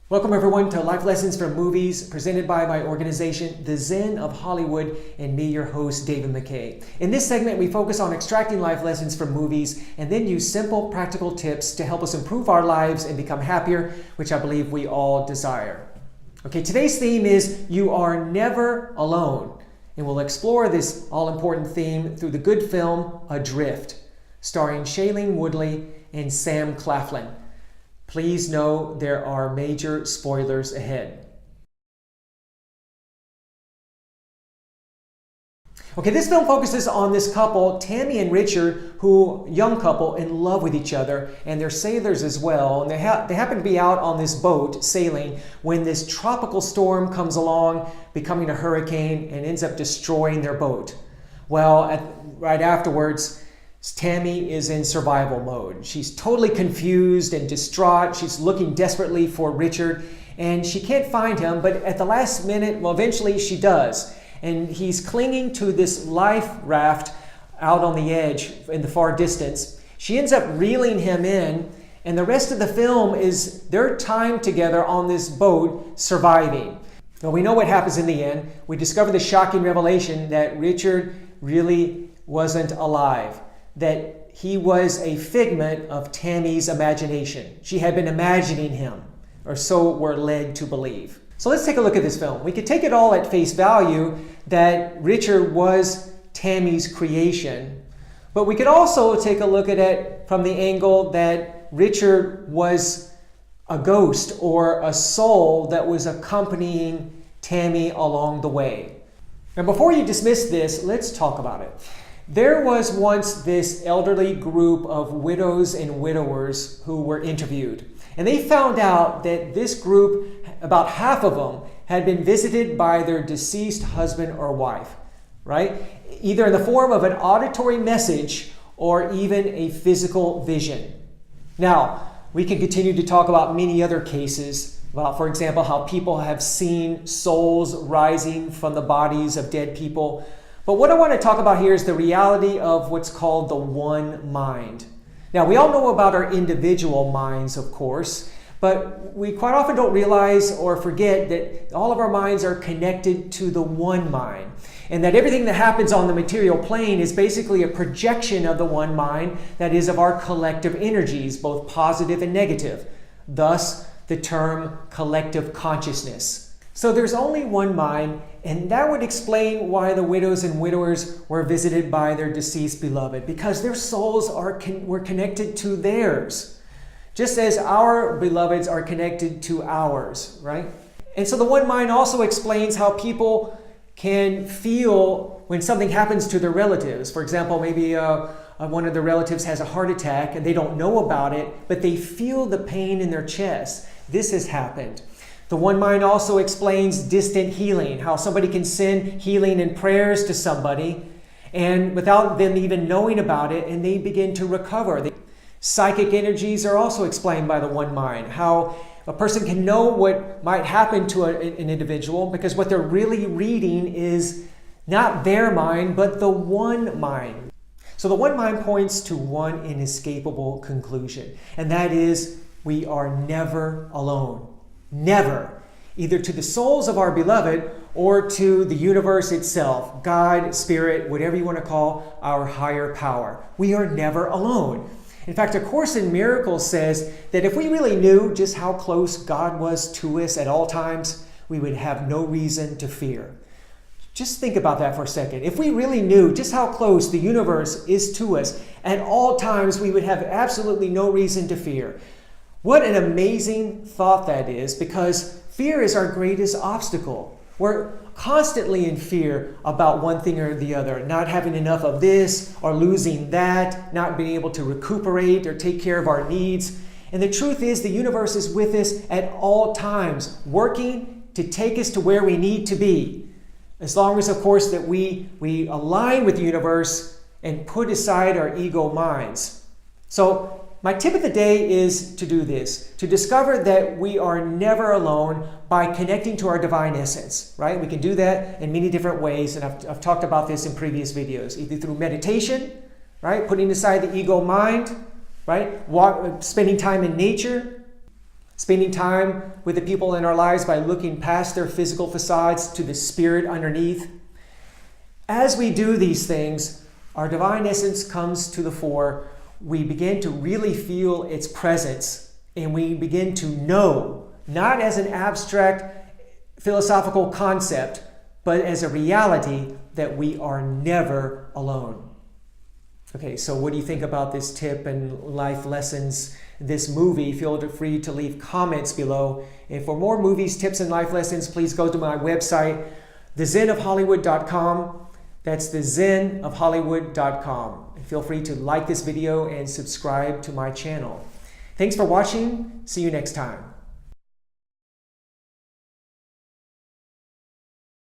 Welcome everyone to Life Lessons from Movies, presented by my organization, The Zen of Hollywood, and me, your host, David McKay. In this segment, we focus on extracting life lessons from movies and then use simple, practical tips to help us improve our lives and become happier, which I believe we all desire. Okay, today's theme is You Are Never Alone, and we'll explore this all-important theme through the good film Adrift, starring Shailene Woodley and Sam Claflin. Please know there are major spoilers ahead. Okay, this film focuses on this couple, Tammy and Richard, young couple in love with each other, and they're sailors as well. And they happen to be out on this boat sailing when this tropical storm comes along, becoming a hurricane, and ends up destroying their boat. Well, right afterwards, Tammy is in survival mode. She's totally confused and distraught. She's looking desperately for Richard, and she can't find him, but at the last minute, well, eventually she does. And he's clinging to this life raft out on the edge in the far distance. She ends up reeling him in, and the rest of the film is their time together on this boat surviving. Well, we know what happens in the end. We discover the shocking revelation that Richard really wasn't alive, that he was a figment of Tammy's imagination. She had been imagining him, or so we're led to believe. So let's take a look at this film. We could take it all at face value that Richard was Tammy's creation, but we could also take a look at it from the angle that Richard was a ghost or a soul that was accompanying Tammy along the way. Now, before you dismiss this, let's talk about it. There was once this elderly group of widows and widowers who were interviewed. And they found out that this group, about half of them, had been visited by their deceased husband or wife, right? Either in the form of an auditory message or even a physical vision. Now, we can continue to talk about many other cases, about, for example, how people have seen souls rising from the bodies of dead people. But what I want to talk about here is the reality of what's called the one mind. Now, we all know about our individual minds, of course, but we quite often don't realize or forget that all of our minds are connected to the one mind, and that everything that happens on the material plane is basically a projection of the one mind, that is, of our collective energies, both positive and negative. Thus, the term collective consciousness. So there's only one mind, and that would explain why the widows and widowers were visited by their deceased beloved, because their souls were connected to theirs, just as our beloveds are connected to ours, right? And so the one mind also explains how people can feel when something happens to their relatives. For example, maybe one of the relatives has a heart attack and they don't know about it, but they feel the pain in their chest. This has happened. The one mind also explains distant healing, how somebody can send healing and prayers to somebody, and without them even knowing about it, and they begin to recover. Psychic energies are also explained by the one mind, how a person can know what might happen to an individual because what they're really reading is not their mind, but the one mind. So the one mind points to one inescapable conclusion, and that is we are never alone. Never, either to the souls of our beloved or to the universe itself, God, Spirit, whatever you want to call our higher power. We are never alone. In fact, A Course in Miracles says that if we really knew just how close God was to us at all times, we would have no reason to fear. Just think about that for a second. If we really knew just how close the universe is to us at all times, we would have absolutely no reason to fear. What an amazing thought that is, because fear is our greatest obstacle. We're constantly in fear about one thing or the other, not having enough of this or losing that, not being able to recuperate or take care of our needs. And the truth is the universe is with us at all times, working to take us to where we need to be. As long as, of course, that we align with the universe and put aside our ego minds. So my tip of the day is to do this, to discover that we are never alone by connecting to our divine essence, right? We can do that in many different ways, and I've talked about this in previous videos, either through meditation, right? Putting aside the ego mind, right? Spending time in nature, Spending time with the people in our lives by looking past their physical facades to the spirit underneath. As we do these things, our divine essence comes to the fore. We begin to really feel its presence, and we begin to know, not as an abstract philosophical concept, but as a reality that we are never alone. Okay, so what do you think about this tip and life lessons, this movie? Feel free to leave comments below. And for more movies, tips, and life lessons, please go to my website, thezenofhollywood.com. That's thezenofhollywood.com. Feel free to like this video and subscribe to my channel. Thanks for watching. See you next time.